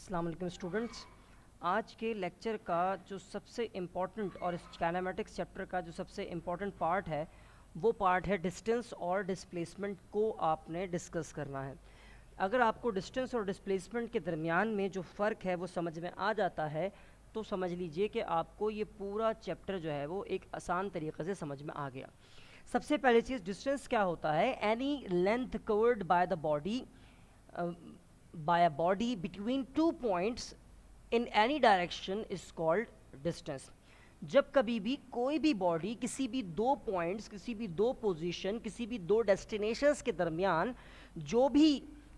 अस्सलाम वालेकुम स्टूडेंट्स। आज के लेक्चर का जो सबसे इम्पॉर्टेंट और इस काइनेमेटिक्स चैप्टर का जो सबसे इम्पॉर्टेंट पार्ट है वो पार्ट है डिस्टेंस और डिस्प्लेसमेंट को आपने डिस्कस करना है। अगर आपको डिस्टेंस और डिस्प्लेसमेंट के दरमियान में जो फ़र्क है वो समझ में आ जाता है तो समझ लीजिए कि आपको ये पूरा चैप्टर जो है वो एक आसान तरीके से समझ में आ गया। सबसे पहली चीज़, डिस्टेंस क्या होता है? Any length covered by the body by a body between two points in any direction is called distance. जब कभी भी कोई भी बॉडी किसी भी दो पॉइंट्स, किसी भी दो पोजीशन, किसी भी दो डेस्टिनेशंस के दरमियान जो भी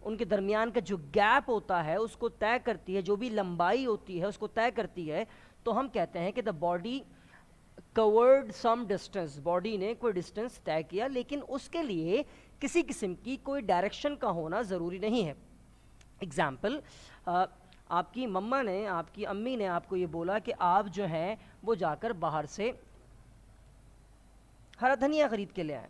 उनके दरमियान का जो गैप होता है उसको तय करती है, जो भी लंबाई होती है उसको तय करती है, तो हम कहते हैं कि the body covered some distance. Body ने कोई डिस्टेंस तय किया, लेकिन उसके लिए किसी किस्म की कोई डायरेक्शन का होना ज़रूरी नहीं है। एग्ज़ाम्पल, आपकी मम्मा ने, आपकी अम्मी ने आपको ये बोला कि आप जो हैं वो जाकर बाहर से हरा धनिया ख़रीद के ले आए,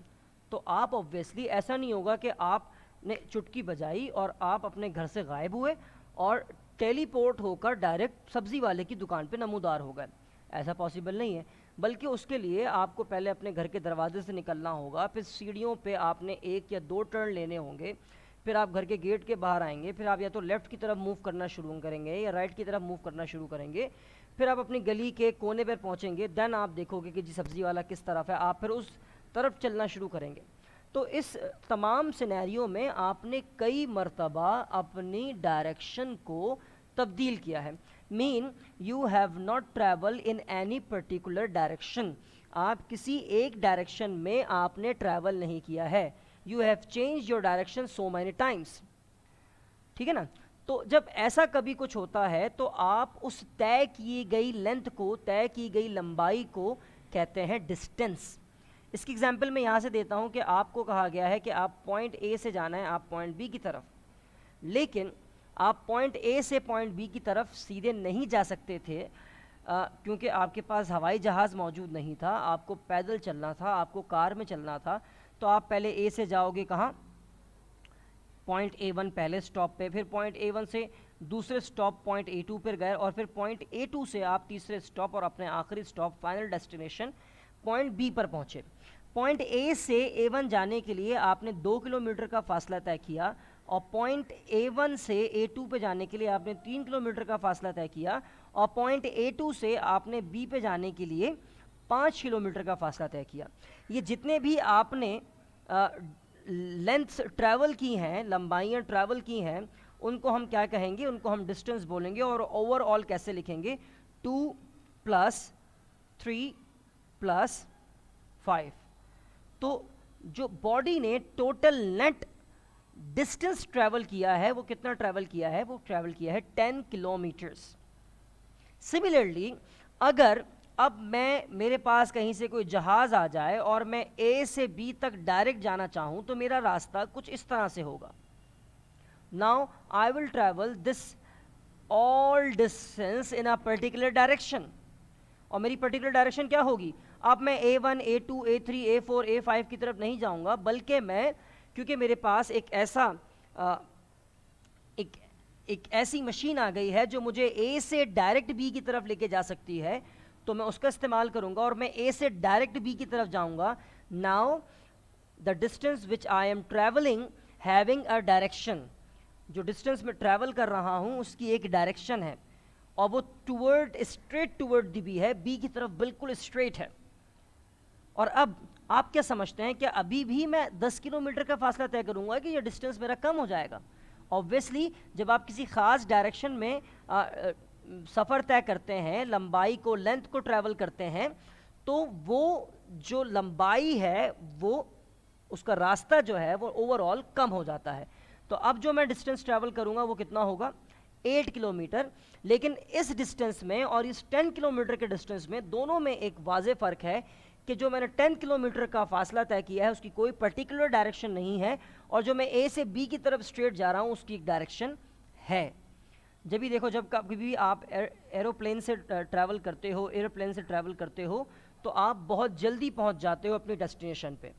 तो आप ऑब्वियसली ऐसा नहीं होगा कि आपने चुटकी बजाई और आप अपने घर से गायब हुए और टेलीपोर्ट होकर डायरेक्ट सब्ज़ी वाले की दुकान पे नमूदार हो गए। ऐसा पॉसिबल नहीं है, बल्कि उसके लिए आपको पहले अपने घर के दरवाजे से निकलना होगा, फिर सीढ़ियों पे आपने एक या दो टर्न लेने होंगे, फिर आप घर के गेट के बाहर आएंगे, फिर आप या तो लेफ़्ट की तरफ मूव करना शुरू करेंगे या राइट की तरफ मूव करना शुरू करेंगे, फिर आप अपनी गली के कोने पर पहुंचेंगे, देन आप देखोगे कि जी सब्ज़ी वाला किस तरफ है, आप फिर उस तरफ चलना शुरू करेंगे। तो इस तमाम सिनेरियो में आपने कई मरतबा अपनी डायरेक्शन को तब्दील किया है। Mean you have not travel in any particular direction. आप किसी एक डायरेक्शन में आपने ट्रैवल नहीं किया है। You have change your direction so many times. ठीक है ना? तो जब ऐसा कभी कुछ होता है तो आप उस तय की गई लेंथ को, तय की गई लंबाई को कहते हैं डिस्टेंस। इसकी एग्जांपल मैं यहाँ से देता हूँ कि आपको कहा गया है कि आप पॉइंट ए से जाना है आप पॉइंट बी की तरफ, लेकिन आप पॉइंट ए से पॉइंट बी की तरफ सीधे नहीं जा सकते थे, क्योंकि आपके पास हवाई जहाज़ मौजूद नहीं था, आपको पैदल चलना था, आपको कार में चलना था। तो आप पहले ए से जाओगे कहाँ? पॉइंट A1 पहले स्टॉप पे, फिर पॉइंट A1 से दूसरे स्टॉप पॉइंट A2 पर गए, और फिर पॉइंट A2 से आप तीसरे स्टॉप और अपने आखिरी stop final destination point B पर पहुँचे। पॉइंट ए से A1 जाने के लिए आपने 2 किलोमीटर का फासला तय किया, और पॉइंट A1 से A2 पे जाने के लिए आपने 3 किलोमीटर का फासला तय किया, और पॉइंट A2 से आपने B पे जाने के लिए 5 किलोमीटर का फासला तय किया। ये जितने भी आपने लेंथ्स ट्रैवल की हैं, लंबाइयाँ ट्रैवल की हैं, उनको हम क्या कहेंगे? उनको हम डिस्टेंस बोलेंगे। और ओवरऑल कैसे लिखेंगे? 2 + 3 + 5। तो जो बॉडी ने टोटल नेट डिस्टेंस ट्रैवल किया है वो कितना ट्रैवल किया है? वो ट्रैवल किया है 10 किलोमीटर्स। सिमिलरली अगर अब मेरे पास कहीं से कोई जहाज़ आ जाए और मैं ए से बी तक डायरेक्ट जाना चाहूँ तो मेरा रास्ता कुछ इस तरह से होगा। Now I will travel this all distance in a particular direction, और मेरी पर्टिकुलर डायरेक्शन क्या होगी? अब मैं A1, A2, A3, A4, A5 की तरफ नहीं जाऊंगा, बल्कि मैं, क्योंकि मेरे पास एक ऐसी मशीन आ गई है जो मुझे A से डायरेक्ट B की तरफ लेके जा सकती है, तो मैं उसका इस्तेमाल करूंगा और मैं A से डायरेक्ट B की तरफ जाऊंगा। Now the distance which I am travelling having a direction, जो डिस्टेंस में ट्रैवल कर रहा हूँ उसकी एक डायरेक्शन है, और वो स्ट्रेट टूवर्ड दी बी है, बी की तरफ बिल्कुल स्ट्रेट है। और अब आप क्या समझते हैं कि अभी भी मैं 10 किलोमीटर का फासला तय करूंगा कि ये डिस्टेंस मेरा कम हो जाएगा? ऑब्वियसली जब आप किसी ख़ास डायरेक्शन में सफ़र तय करते हैं, लंबाई को, लेंथ को ट्रैवल करते हैं, तो वो जो लंबाई है वो, उसका रास्ता जो है वो ओवरऑल कम हो जाता है। तो अब जो मैं डिस्टेंस ट्रैवल करूंगा वो कितना होगा? 8 किलोमीटर। लेकिन इस डिस्टेंस में और इस 10 किलोमीटर के डिस्टेंस में, दोनों में एक वाज़ेह फ़र्क है कि जो मैंने 10 किलोमीटर का फासला तय किया है उसकी कोई पर्टिकुलर डायरेक्शन नहीं है, और जो मैं ए से बी की तरफ स्ट्रेट जा रहा हूँ उसकी एक डायरेक्शन है। जब भी देखो, जब कभी भी आप एरोप्लेन से ट्रैवल करते हो, एयरप्लेन से ट्रैवल करते हो, तो आप बहुत जल्दी पहुँच जाते हो अपनी डेस्टिनेशन पे।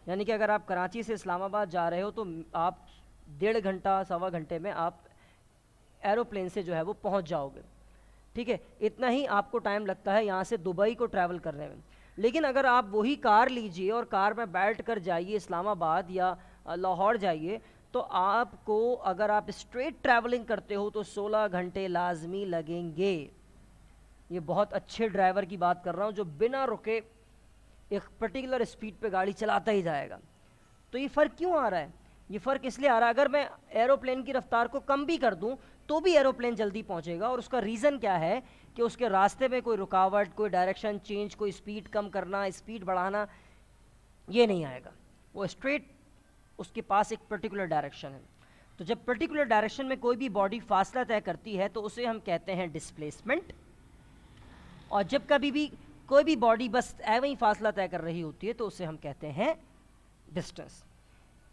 यानी कि अगर आप कराची से इस्लामाबाद जा रहे हो तो आप 1.5 घंटा, 1.25 घंटे में आप एरोप्लेन से जो है वो पहुंच जाओगे। ठीक है, इतना ही आपको टाइम लगता है यहाँ से दुबई को ट्रैवल करने में। लेकिन अगर आप वही कार लीजिए और कार में बैठ कर जाइए इस्लामाबाद या लाहौर जाइए, तो आपको अगर आप स्ट्रेट ट्रैवलिंग करते हो तो 16 घंटे लाजमी लगेंगे। ये बहुत अच्छे ड्राइवर की बात कर रहा हूँ जो बिना रुके एक पर्टिकुलर स्पीड पे गाड़ी चलाता ही जाएगा। तो ये फ़र्क क्यों आ रहा है? ये फ़र्क इसलिए आ रहा है, अगर मैं एरोप्लेन की रफ्तार को कम भी कर दूं तो भी एरोप्लेन जल्दी पहुंचेगा। और उसका रीज़न क्या है कि उसके रास्ते में कोई रुकावट, कोई डायरेक्शन चेंज, कोई स्पीड कम करना, स्पीड बढ़ाना, ये नहीं आएगा। वो स्ट्रेट, उसके पास एक पर्टिकुलर डायरेक्शन है। तो जब पर्टिकुलर डायरेक्शन में कोई भी बॉडी फासला तय करती है तो उसे हम कहते हैं डिस्प्लेसमेंट। और जब कभी भी कोई भी बॉडी बस ऐਵੇਂ ही फासला तय कर रही होती है तो उसे हम कहते हैं डिस्टेंस।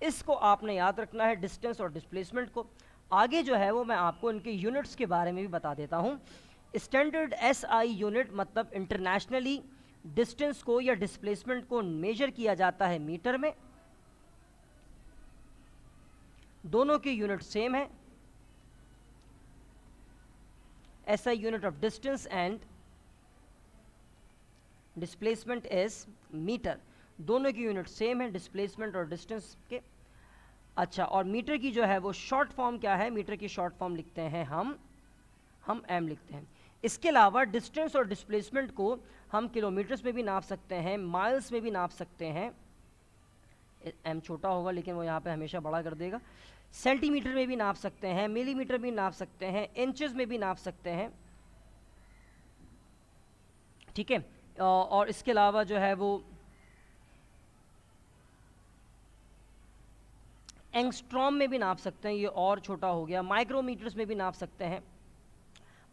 इसको आपने याद रखना है, डिस्टेंस और डिस्प्लेसमेंट को। आगे जो है वो मैं आपको इनके यूनिट्स के बारे में भी बता देता हूँ। स्टैंडर्ड SI यूनिट मतलब इंटरनेशनली डिस्टेंस को या डिस्प्लेसमेंट को मेजर किया जाता है मीटर में। दोनों की यूनिट सेम है, SI unit of distance and displacement is meter. दोनों की यूनिट सेम है डिस्प्लेसमेंट और डिस्टेंस के। अच्छा, और मीटर की जो है वो शॉर्ट फॉर्म क्या है? मीटर की शॉर्ट फॉर्म लिखते हैं हम एम लिखते हैं। इसके अलावा डिस्टेंस और डिस्प्लेसमेंट को हम किलोमीटर्स में भी नाप सकते हैं, माइल्स में भी नाप सकते हैं। एम छोटा होगा लेकिन वो यहाँ पे हमेशा बड़ा कर देगा। सेंटीमीटर में भी नाप सकते हैं, मिलीमीटर भी नाप सकते हैं, इंचेस में भी नाप सकते हैं। ठीक है, और इसके अलावा जो है वो एंगस्ट्रॉम में भी नाप सकते हैं, ये और छोटा हो गया। माइक्रोमीटर्स में भी नाप सकते हैं।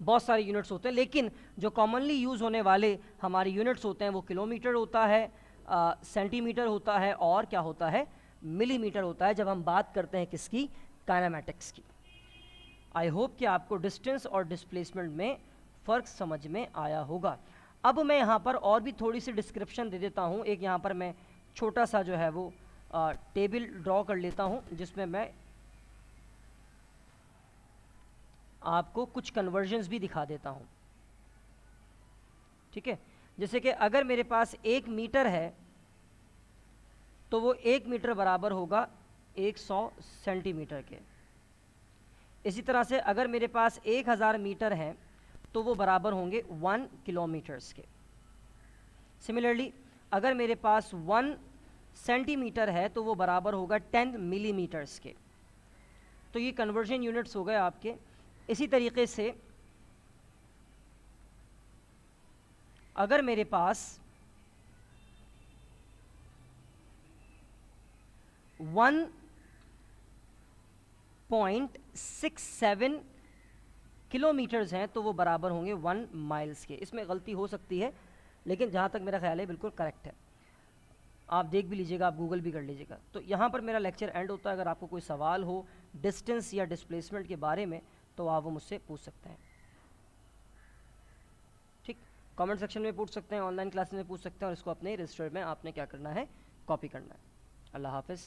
बहुत सारे यूनिट्स होते हैं, लेकिन जो कॉमनली यूज़ होने वाले हमारे यूनिट्स होते हैं वो किलोमीटर होता है, सेंटीमीटर होता है, और क्या होता है? मिलीमीटर होता है, जब हम बात करते हैं किसकी? काइनेमैटिक्स की। आई होप कि आपको डिस्टेंस और डिस्प्लेसमेंट में फ़र्क समझ में आया होगा। अब मैं यहाँ पर और भी थोड़ी सी डिस्क्रिप्शन दे देता हूँ। एक यहाँ पर मैं छोटा सा जो है वो टेबल ड्रॉ कर लेता हूँ जिसमें मैं आपको कुछ कन्वर्जन्स भी दिखा देता हूँ। ठीक है, जैसे कि अगर मेरे पास 1 मीटर है तो वो 1 मीटर बराबर होगा 100 सेंटीमीटर के। इसी तरह से अगर मेरे पास 1000 मीटर है तो वो बराबर होंगे 1 किलोमीटर्स के। सिमिलरली अगर मेरे पास 1 सेंटीमीटर है तो वो बराबर होगा 10 मिलीमीटर्स के। तो ये कन्वर्जन यूनिट्स हो गए आपके। इसी तरीके से अगर मेरे पास 1.67 किलोमीटर्स हैं तो वो बराबर होंगे 1 माइल्स के। इसमें गलती हो सकती है लेकिन जहाँ तक मेरा ख्याल है बिल्कुल करेक्ट है। आप देख भी लीजिएगा, आप गूगल भी कर लीजिएगा। तो यहाँ पर मेरा लेक्चर एंड होता है। अगर आपको कोई सवाल हो डिस्टेंस या डिस्प्लेसमेंट के बारे में तो आप वो मुझसे पूछ सकते हैं। ठीक, कमेंट सेक्शन में पूछ सकते हैं, ऑनलाइन क्लासेस में पूछ सकते हैं, और इसको अपने रजिस्टर में आपने क्या करना है? कॉपी करना है। अल्लाह हाफिज़।